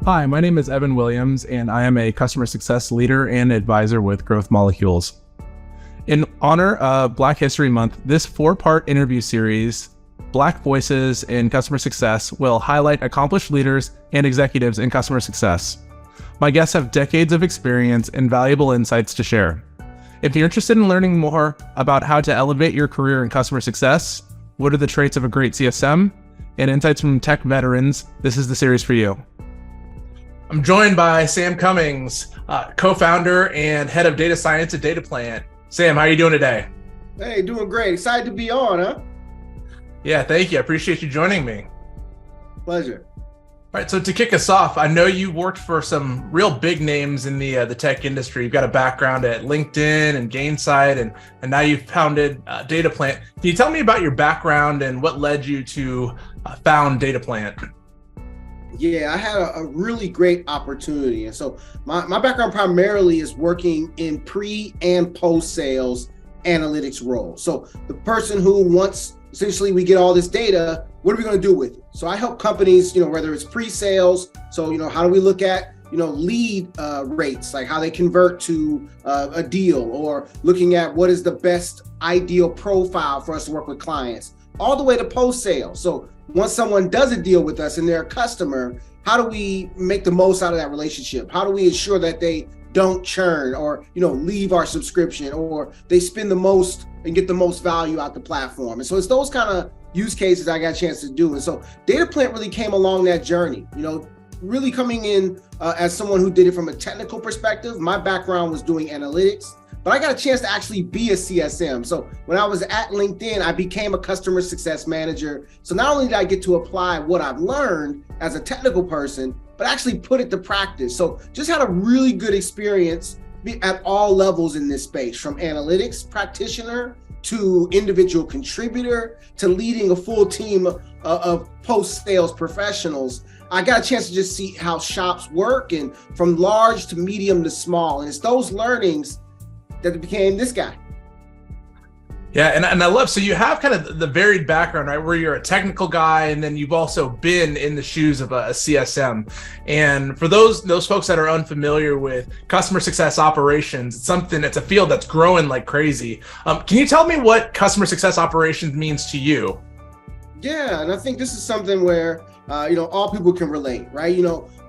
Hi, my name is Evan Williams, and I am a customer success leader and advisor with Growth Molecules. In honor of Black History Month, this 4-part interview series, Black Voices in Customer Success, will highlight accomplished leaders and executives in customer success. My guests have decades of experience and valuable insights to share. If you're interested in learning more about how to elevate your career in customer success, what are the traits of a great CSM, and insights from tech veterans, this is the series for you. I'm joined by Sam Cummings, co-founder and head of data science at DataPlant. Sam, how are you doing today? Hey, doing great. Excited to be on, huh? Yeah, thank you. I appreciate you joining me. Pleasure. All right, so to kick us off, I know you worked for some real big names in the tech industry. You've got a background at LinkedIn and Gainsight, and now you've founded DataPlant. Can you tell me about your background and what led you to found DataPlant? Yeah, I had a really great opportunity. And so my background primarily is working in pre and post sales analytics roles. So the person who wants, essentially we get all this data, what are we going to do with it? So I help companies, whether it's pre-sales. So, how do we look at, lead rates, like how they convert to a deal, or looking at what is the best ideal profile for us to work with clients, all the way to post-sales. So once someone does a deal with us and they're a customer, how do we make the most out of that relationship? How do we ensure that they don't churn or, leave our subscription, or they spend the most and get the most value out the platform? And so it's those kind of use cases I got a chance to do. And so DataPlant really came along that journey, really coming in as someone who did it from a technical perspective. My background was doing analytics, but I got a chance to actually be a CSM. So when I was at LinkedIn, I became a customer success manager. So not only did I get to apply what I've learned as a technical person, but actually put it to practice. So just had a really good experience at all levels in this space, from analytics practitioner to individual contributor to leading a full team of post-sales professionals. I got a chance to just see how shops work, and from large to medium to small. And it's those learnings that became this guy. Yeah, and I love, so you have kind of the varied background, right, where you're a technical guy, and then you've also been in the shoes of a CSM. And for those folks that are unfamiliar with customer success operations, it's a field that's growing like crazy. Can you tell me what customer success operations means to you? Yeah, and I think this is something where, all people can relate, right?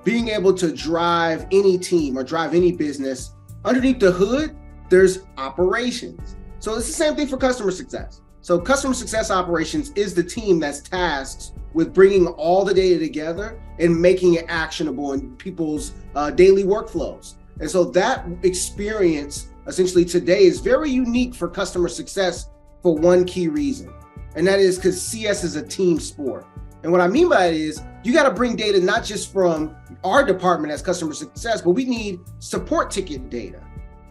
Being able to drive any team or drive any business, underneath the hood, there's operations. So it's the same thing for customer success. So customer success operations is the team that's tasked with bringing all the data together and making it actionable in people's daily workflows. And so that experience essentially today is very unique for customer success for one key reason. And that is because CS is a team sport. And what I mean by it is you got to bring data not just from our department as customer success, but we need support ticket data.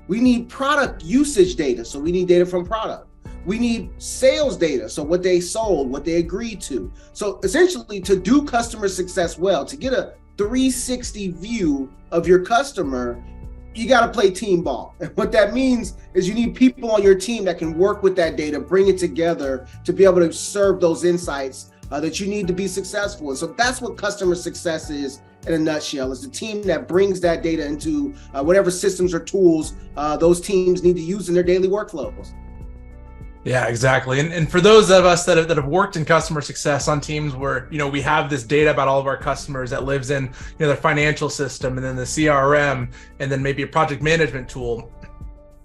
We need product usage data, so we need data from product. We need sales data, so what they sold, what they agreed to. So essentially, to do customer success well, to get a 360 view of your customer, you got to play team ball. And what that means is you need people on your team that can work with that data, bring it together to be able to serve those insights that you need to be successful. And so that's what customer success is in a nutshell. It's the team that brings that data into whatever systems or tools those teams need to use in their daily workflows. Yeah, exactly. And for those of us that have worked in customer success on teams where, we have this data about all of our customers that lives in, their financial system, and then the CRM, and then maybe a project management tool,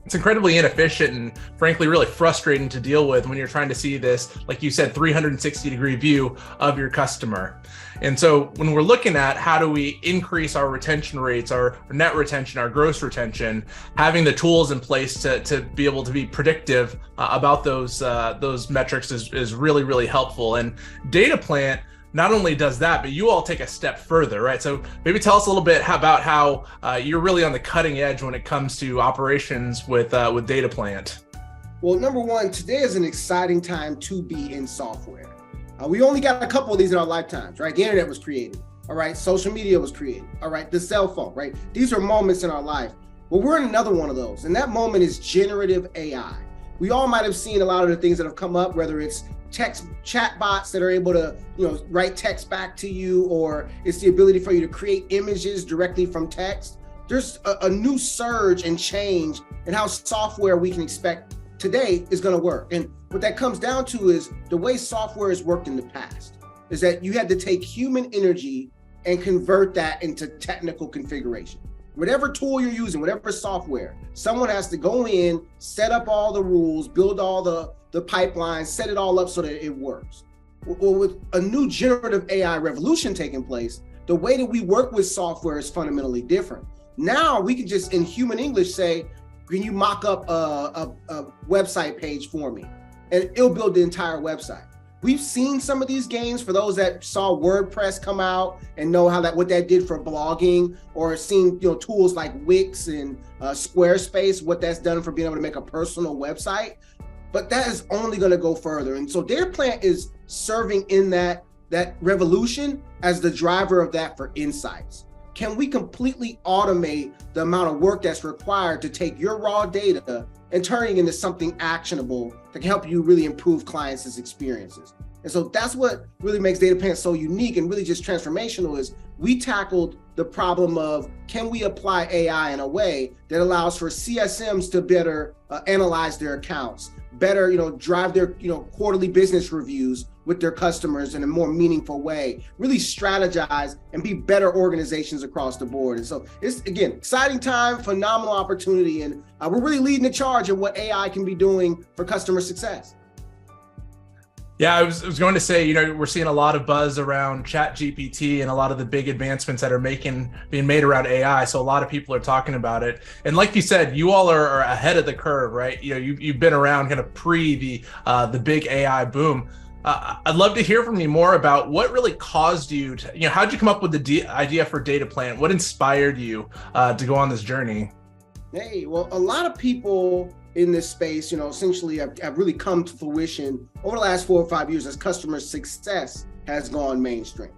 it's incredibly inefficient and frankly really frustrating to deal with when you're trying to see this, like you said, 360-degree view of your customer. And so when we're looking at how do we increase our retention rates, our net retention, our gross retention, having the tools in place to be able to be predictive about those metrics is really, really helpful. And DataPlant not only does that, but you all take a step further, right? So maybe tell us a little bit about how you're really on the cutting edge when it comes to operations with DataPlant. Well, number one, today is an exciting time to be in software. We only got a couple of these in our lifetimes, right? The internet was created, all right? Social media was created, all right? The cell phone, right? These are moments in our life. Well, we're in another one of those, and that moment is generative AI. We all might have seen a lot of the things that have come up, whether it's text chat bots that are able to, write text back to you, or it's the ability for you to create images directly from text. There's a new surge and change in how software we can expect today is going to work. And what that comes down to is the way software has worked in the past is that you had to take human energy and convert that into technical configuration. Whatever tool you're using, whatever software, someone has to go in, set up all the rules, build all the pipelines, set it all up so that it works. Well, with a new generative AI revolution taking place, the way that we work with software is fundamentally different. Now we can just, in human English, say, can you mock up a website page for me? And it'll build the entire website. We've seen some of these gains for those that saw WordPress come out and know what that did for blogging, or seen tools like Wix and Squarespace, what that's done for being able to make a personal website. But that is only going to go further. And so DataPlant is serving in that revolution as the driver of that for insights. Can we completely automate the amount of work that's required to take your raw data and turning into something actionable that can help you really improve clients' experiences? And so that's what really makes DataPlant so unique and really just transformational, is we tackled the problem of, can we apply AI in a way that allows for CSMs to better analyze their accounts, better drive their quarterly business reviews with their customers in a more meaningful way, really strategize and be better organizations across the board. And so it's, again, exciting time, phenomenal opportunity, and we're really leading the charge of what AI can be doing for customer success. Yeah, I was going to say, we're seeing a lot of buzz around ChatGPT and a lot of the big advancements that are being made around AI. So a lot of people are talking about it. And like you said, you all are ahead of the curve, right? You've been around kind of pre the big AI boom. I'd love to hear from you more about what really caused you to, how'd you come up with the idea for DataPlant? What inspired you to go on this journey? Hey, well, a lot of people in this space, essentially have really come to fruition over the last 4 or 5 years as customer success has gone mainstream.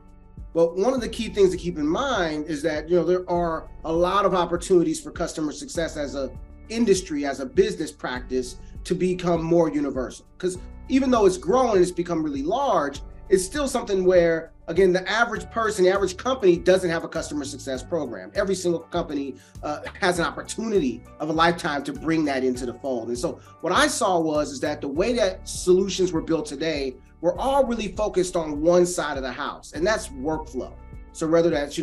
But one of the key things to keep in mind is that, there are a lot of opportunities for customer success as a industry, as a business practice, to become more universal. Because even though it's grown and it's become really large, it's still something where, again, the average person, the average company doesn't have a customer success program. Every single company has an opportunity of a lifetime to bring that into the fold. And so what I saw is that the way that solutions were built today were all really focused on one side of the house, and that's workflow. So whether that's,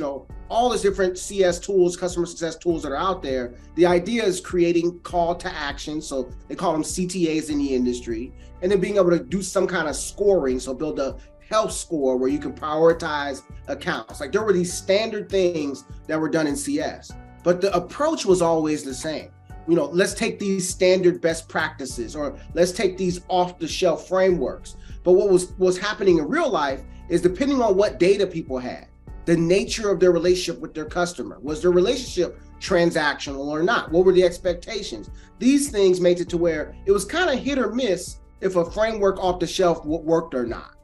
all these different CS tools, customer success tools that are out there, the idea is creating call to action. So they call them CTAs in the industry, and then being able to do some kind of scoring. So build a health score where you can prioritize accounts. Like, there were these standard things that were done in CS, but the approach was always the same. Let's take these standard best practices, or let's take these off the shelf frameworks. But what was happening in real life is, depending on what data people had, the nature of their relationship with their customer, was their relationship transactional or not? What were the expectations? These things made it to where it was kind of hit or miss if a framework off the shelf worked or not.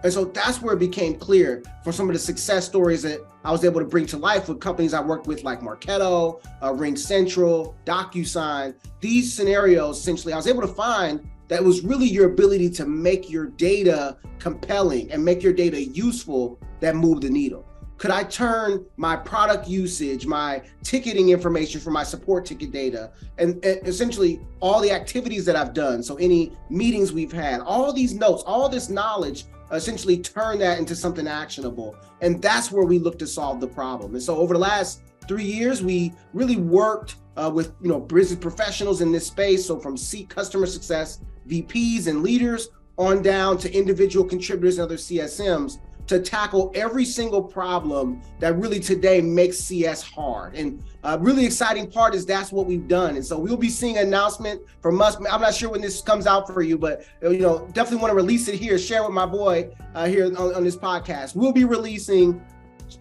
And so that's where it became clear from some of the success stories that I was able to bring to life with companies I worked with, like Marketo, RingCentral, DocuSign. These scenarios, essentially, I was able to find that it was really your ability to make your data compelling and make your data useful that moved the needle. Could I turn my product usage, my ticketing information for my support ticket data, and essentially all the activities that I've done, so any meetings we've had, all these notes, all this knowledge, essentially turn that into something actionable? And that's where we look to solve the problem. And so over the last 3 years, we really worked with business professionals in this space. So from customer success VPs and leaders on down to individual contributors and other CSMs, to tackle every single problem that really today makes CS hard. And a really exciting part is that's what we've done. And so we'll be seeing an announcement from us. I'm not sure when this comes out for you, but definitely want to release it here, share with my boy here on this podcast. We'll be releasing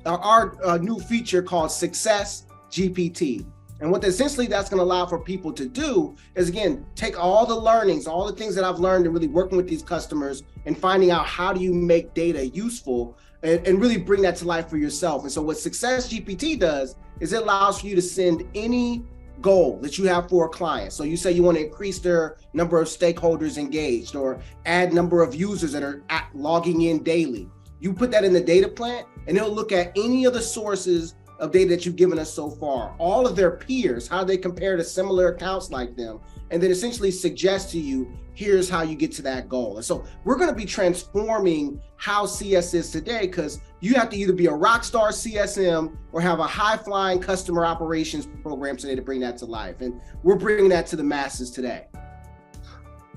our new feature called Success GPT. And what essentially that's going to allow for people to do is, again, take all the learnings, all the things that I've learned and really working with these customers and finding out how do you make data useful and really bring that to life for yourself. And so what Success GPT does is it allows for you to send any goal that you have for a client. So you say you want to increase their number of stakeholders engaged or add number of users that are logging in daily. You put that in the data plan and it'll look at any of the sources of data that you've given us so far, all of their peers, how they compare to similar accounts like them, and then essentially suggest to you, here's how you get to that goal. And so we're going to be transforming how CS is today, because you have to either be a rock star CSM or have a high flying customer operations program today to bring that to life. And we're bringing that to the masses today.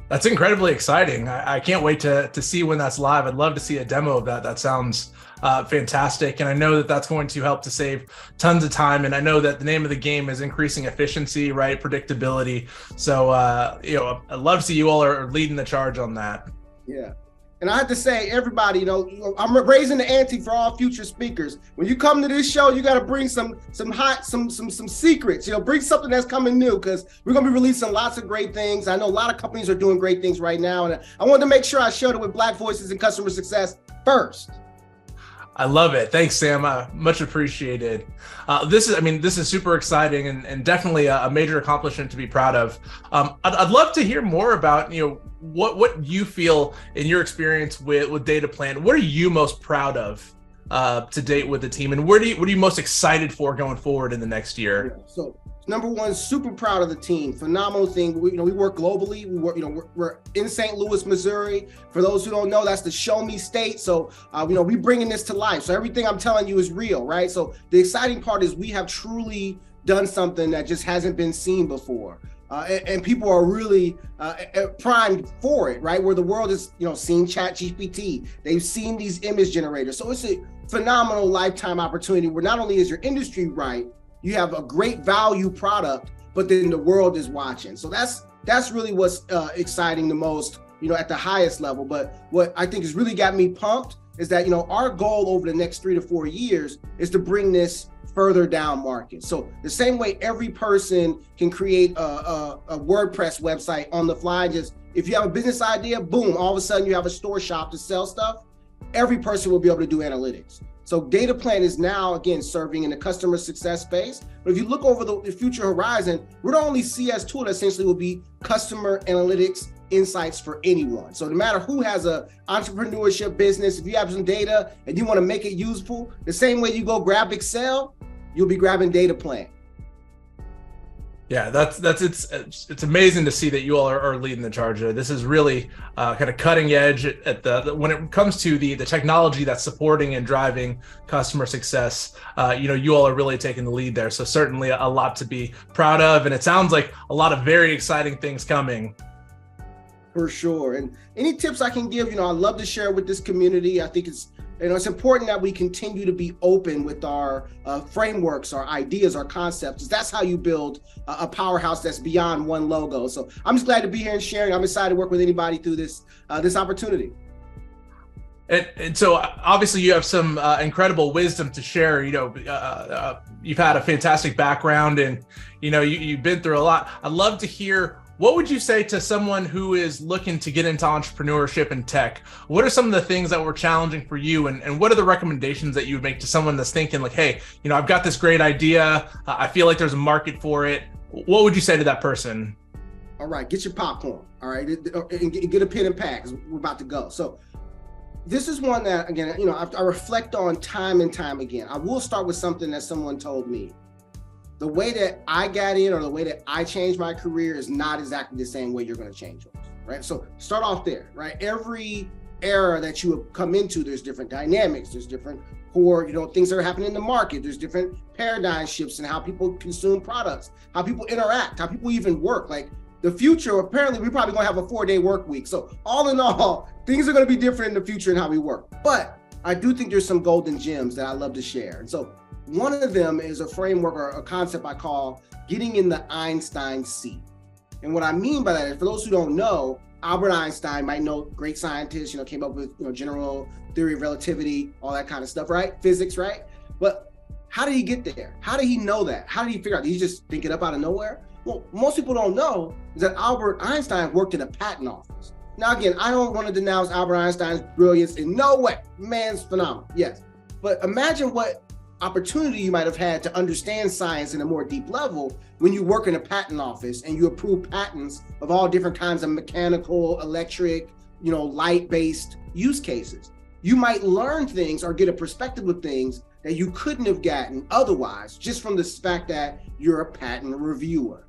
That's incredibly exciting. I can't wait to see when that's live. I'd love to see a demo of that. That sounds fantastic. And I know that that's going to help to save tons of time. And I know that the name of the game is increasing efficiency, right? Predictability. So, I'd love to see you all are leading the charge on that. Yeah. And I have to say, everybody, I'm raising the ante for all future speakers. When you come to this show, you got to bring some secrets. Bring something that's coming new, because we're going to be releasing lots of great things. I know a lot of companies are doing great things right now, and I wanted to make sure I shared it with Black Voices in Customer Success first. I love it. Thanks, Sam. Much appreciated. This is super exciting and definitely a major accomplishment to be proud of. I'd love to hear more about, what you feel in your experience with Data Plan. What are you most proud of to date with the team, and what are you most excited for going forward in the next year? Yeah, so number one, super proud of the team. Phenomenal thing. We work globally. We're in St. Louis, Missouri. For those who don't know, that's the show me state. So, we bringing this to life. So everything I'm telling you is real, right? So the exciting part is we have truly done something that just hasn't been seen before. And people are really primed for it, right? Where the world has, seen ChatGPT. They've seen these image generators. So it's a phenomenal lifetime opportunity where not only is your industry right, you have a great value product, but then the world is watching. So that's really what's exciting the most, at the highest level. But what I think has really got me pumped is that, our goal over the next 3 to 4 years is to bring this further down market. So the same way every person can create a WordPress website on the fly, just if you have a business idea, boom, all of a sudden you have a store shop to sell stuff. Every person will be able to do analytics. So Data Plan is now, again, serving in the customer success space. But if you look over the future horizon, we're the only CS tool that essentially will be customer analytics insights for anyone. So no matter who has a entrepreneurship business, if you have some data and you want to make it useful, the same way you go grab Excel, you'll be grabbing Data Plan. Yeah, it's amazing to see that you all are leading the charge. This is really kind of cutting edge at when it comes to the technology that's supporting and driving customer success. You all are really taking the lead there. So certainly a lot to be proud of, and it sounds like a lot of very exciting things coming. For sure. And any tips I can give, I'd love to share with this community. I think it's important that we continue to be open with our frameworks, our ideas, our concepts. That's how you build a powerhouse that's beyond one logo. So I'm just glad to be here and sharing. I'm excited to work with anybody through this opportunity. And so obviously you have some incredible wisdom to share. You've had a fantastic background, and you've been through a lot. I'd love to hear, what would you say to someone who is looking to get into entrepreneurship and tech? What are some of the things that were challenging for you, and what are the recommendations that you would make to someone that's thinking like, hey, I've got this great idea. I feel like there's a market for it. What would you say to that person? All right, get your popcorn. All right, and get a pen and pad, because we're about to go. So this is one that, again, I reflect on time and time again. I will start with something that someone told me. The way that I got in, or the way that I changed my career, is not exactly the same way you're going to change yours, right? So start off there, right? Every era that you have come into, there's different dynamics, there's different core, things that are happening in the market. There's different paradigm shifts in how people consume products, how people interact, how people even work. Like the future, apparently we're probably going to have a 4-day work week. So all in all, things are going to be different in the future in how we work. But I do think there's some golden gems that I love to share. And so one of them is a framework or a concept I call getting in the Einstein seat. And what I mean by that is, for those who don't know, Albert Einstein, might know, great scientist, came up with general theory of relativity, all that kind of stuff, right? Physics, right? But how did he get there? How did he know that? How did he figure out? Did he just think it up out of nowhere? Well, most people don't know is that Albert Einstein worked in a patent office. Now, again, I don't want to denounce Albert Einstein's brilliance in no way. Man's phenomenal, yes. But imagine what opportunity you might have had to understand science in a more deep level when you work in a patent office and you approve patents of all different kinds of mechanical, electric, light-based use cases. You might learn things or get a perspective of things that you couldn't have gotten otherwise, just from the fact that you're a patent reviewer.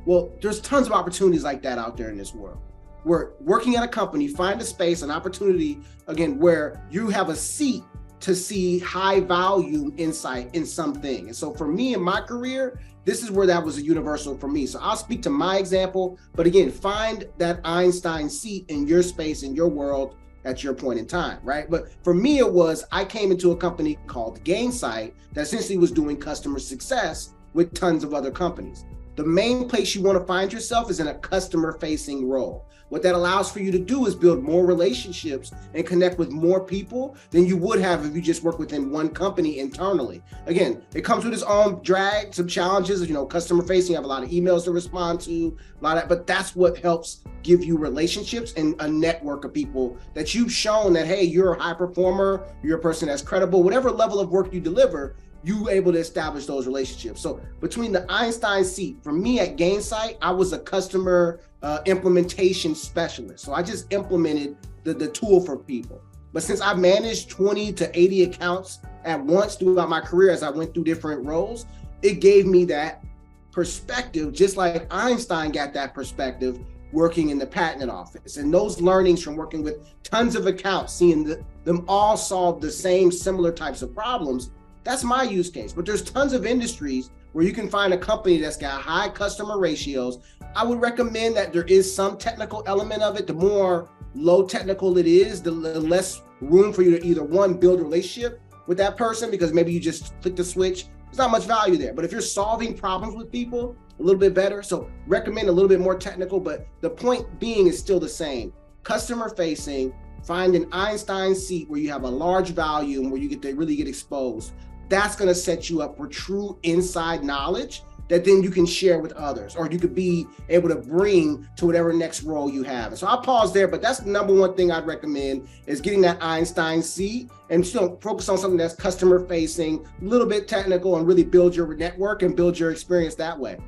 Well, there's tons of opportunities like that out there in this world. We're working at a company, find a space, an opportunity, again, where you have a seat to see high value insight in something. And so for me in my career, this is where that was a universal for me. So I'll speak to my example, but again, find that Einstein seat in your space, in your world at your point in time, right? But for me, I came into a company called Gainsight that essentially was doing customer success with tons of other companies. The main place you want to find yourself is in a customer-facing role. What that allows for you to do is build more relationships and connect with more people than you would have if you just work within one company internally. Again, it comes with its own drag, some challenges. Customer-facing, you have a lot of emails to respond to, but that's what helps give you relationships and a network of people that you've shown that, hey, you're a high performer, you're a person that's credible, whatever level of work you deliver, you able to establish those relationships. So between the Einstein seat, for me at Gainsight, I was a customer implementation specialist. So I just implemented the tool for people. But since I managed 20 to 80 accounts at once throughout my career as I went through different roles, it gave me that perspective, just like Einstein got that perspective working in the patent office. And those learnings from working with tons of accounts, seeing them all solve the same similar types of problems, that's my use case. But there's tons of industries where you can find a company that's got high customer ratios. I would recommend that there is some technical element of it. The more low technical it is, the less room for you to either one, build a relationship with that person because maybe you just click the switch. There's not much value there. But if you're solving problems with people, a little bit better. So recommend a little bit more technical, but the point being is still the same. Customer facing, find an Einstein seat where you have a large value and where you get to really get exposed. That's going to set you up for true inside knowledge that then you can share with others, or you could be able to bring to whatever next role you have. And so I'll pause there, but that's the number one thing I'd recommend is getting that Einstein seat and still focus on something that's customer facing, a little bit technical, and really build your network and build your experience that way.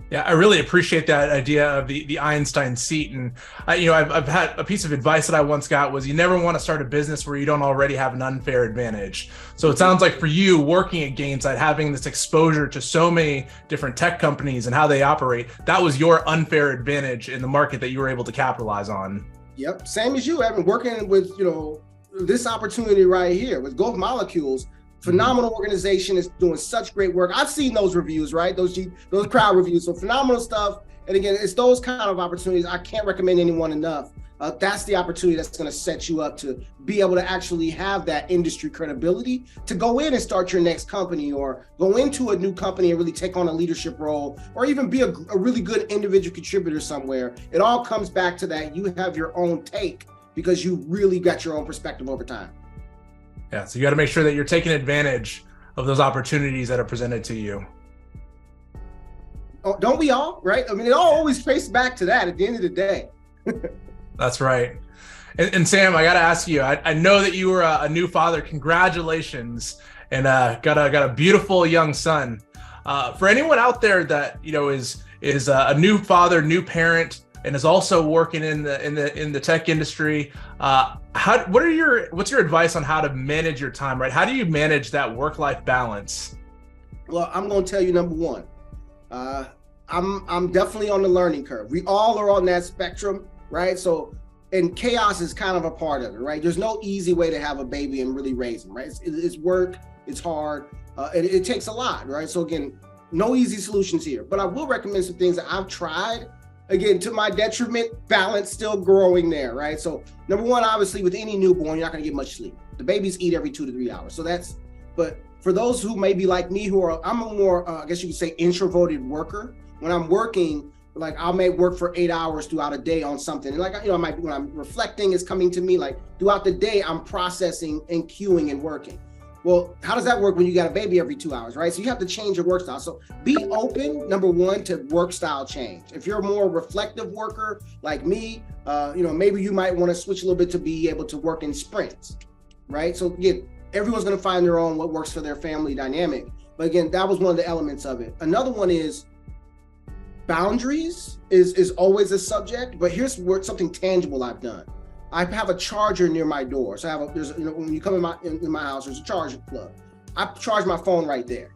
Yeah, I really appreciate that idea of the Einstein seat. And I've had a piece of advice that I once got was you never want to start a business where you don't already have an unfair advantage. So it sounds like for you working at Gainsight, having this exposure to so many different tech companies and how they operate, that was your unfair advantage in the market that you were able to capitalize on. Yep, same as you. I've been working with this opportunity right here with Gulf Molecules. Phenomenal organization, is doing such great work. I've seen those reviews, right? Those crowd reviews. So phenomenal stuff. And again, it's those kind of opportunities. I can't recommend anyone enough. That's the opportunity that's going to set you up to be able to actually have that industry credibility to go in and start your next company, or go into a new company and really take on a leadership role, or even be a really good individual contributor somewhere. It all comes back to that you have your own take because you really got your own perspective over time. Yeah, so you got to make sure that you're taking advantage of those opportunities that are presented to you. Oh, don't we all, right? I mean, it all always traces back to that at the end of the day. That's right. And Sam, I got to ask you, I know that you were a new father. Congratulations. And got a beautiful young son. For anyone out there that, is a new father, new parent, and is also working in the tech industry, what's your advice on how to manage your time, right? How do you manage that work-life balance? Well, I'm going to tell you, number one, I'm definitely on the learning curve. We all are on that spectrum, right? So, and chaos is kind of a part of it, right? There's no easy way to have a baby and really raise him, right? It's work, it's hard, it takes a lot, right? So again, no easy solutions here, but I will recommend some things that I've tried. Again, to my detriment, balance still growing there, right? So number one, obviously with any newborn, you're not gonna get much sleep. The babies eat every 2 to 3 hours. So but for those who may be like me, I'm a more, I guess you could say, introverted worker. When I'm working, like I may work for 8 hours throughout a day on something. Like, I might, when I'm reflecting, it's coming to me, like throughout the day, I'm processing and queuing and working. Well, how does that work when you got a baby every 2 hours, right? So you have to change your work style. So be open, number one, to work style change. If you're a more reflective worker like me, maybe you might want to switch a little bit to be able to work in sprints, right? So again, everyone's going to find their own, what works for their family dynamic. But again, that was one of the elements of it. Another one is boundaries is always a subject, but here's something tangible I've done. I have a charger near my door. So when you come in my house, there's a charger plug. I charge my phone right there.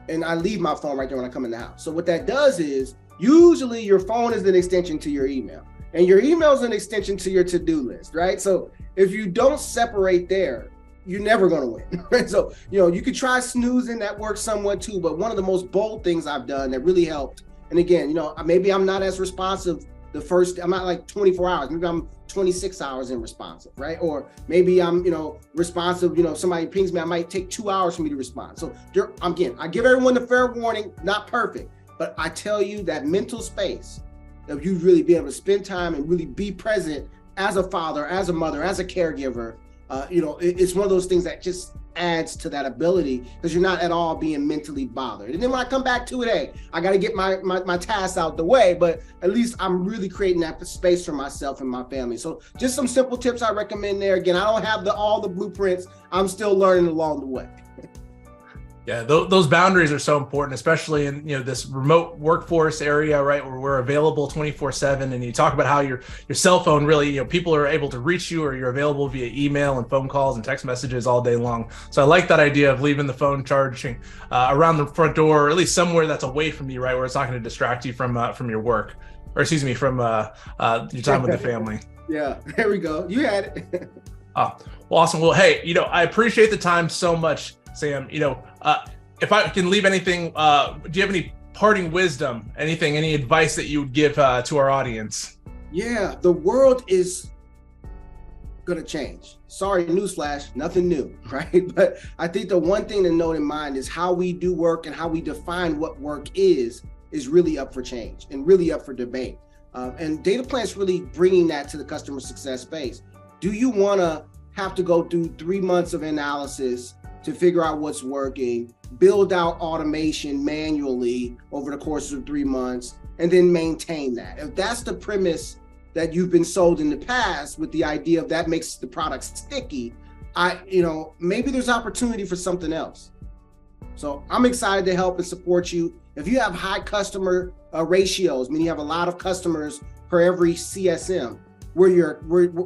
And I leave my phone right there when I come in the house. So what that does is, usually your phone is an extension to your email, and your email is an extension to your to-do list, right? So if you don't separate there, you're never going to win, right? So, you could try snoozing, that works somewhat too, but one of the most bold things I've done that really helped, and again, maybe I'm not as responsive I'm not like 24 hours, maybe I'm 26 hours in responsive, right? Or maybe I'm, responsive, somebody pings me, I might take 2 hours for me to respond. So again, I give everyone the fair warning, not perfect, but I tell you that mental space of you really be able to spend time and really be present as a father, as a mother, as a caregiver, it's one of those things that just adds to that ability, because you're not at all being mentally bothered. And then when I come back to it, hey, I got to get my tasks out the way, but at least I'm really creating that space for myself and my family. So just some simple tips I recommend there. Again, I don't have all the blueprints. I'm still learning along the way. Yeah, those boundaries are so important, especially in this remote workforce area, right, where we're available 24/7. And you talk about how your cell phone really, people are able to reach you, or you're available via email and phone calls and text messages all day long. So I like that idea of leaving the phone charging around the front door, or at least somewhere that's away from you, right, where it's not going to distract you from your work, or excuse me, from your time with the family. Yeah, there we go. You had it. Well, awesome. Well, hey, I appreciate the time so much, Sam. If I can leave anything, do you have any parting wisdom, any advice that you would give to our audience? Yeah, the world is going to change. Sorry, newsflash, nothing new, right? But I think the one thing to note in mind is how we do work and how we define what work is really up for change and really up for debate. And Data Plant's really bringing that to the customer success space. Do you want to have to go through 3 months of analysis to figure out what's working, build out automation manually over the course of 3 months, and then maintain that? If that's the premise that you've been sold in the past, with the idea of that makes the product sticky, maybe there's opportunity for something else. So I'm excited to help and support you. If you have high customer ratios, meaning you have a lot of customers per every CSM, where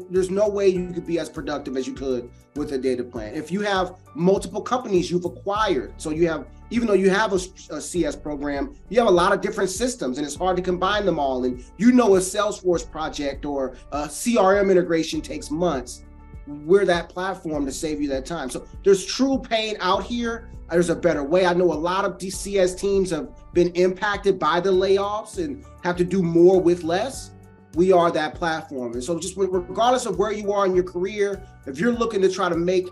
there's no way you could be as productive as you could with a data plan. If you have multiple companies you've acquired, so even though you have a CS program, you have a lot of different systems, and it's hard to combine them all. And a Salesforce project or a CRM integration takes months. We're that platform to save you that time. So there's true pain out here. There's a better way. I know a lot of CS teams have been impacted by the layoffs and have to do more with less. We are that platform. And so just regardless of where you are in your career, if you're looking to try to make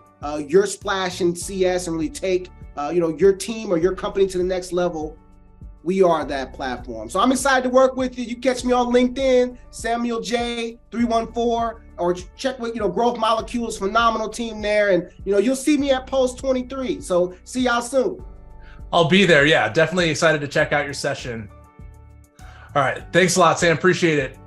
your splash in CS and really take your team or your company to the next level, we are that platform. So I'm excited to work with you. You catch me on LinkedIn, Samuel J 314, or check with Growth Molecules, phenomenal team there. And you'll see me at Post 23. So see y'all soon. I'll be there. Yeah, definitely excited to check out your session. All right. Thanks a lot, Sam. Appreciate it.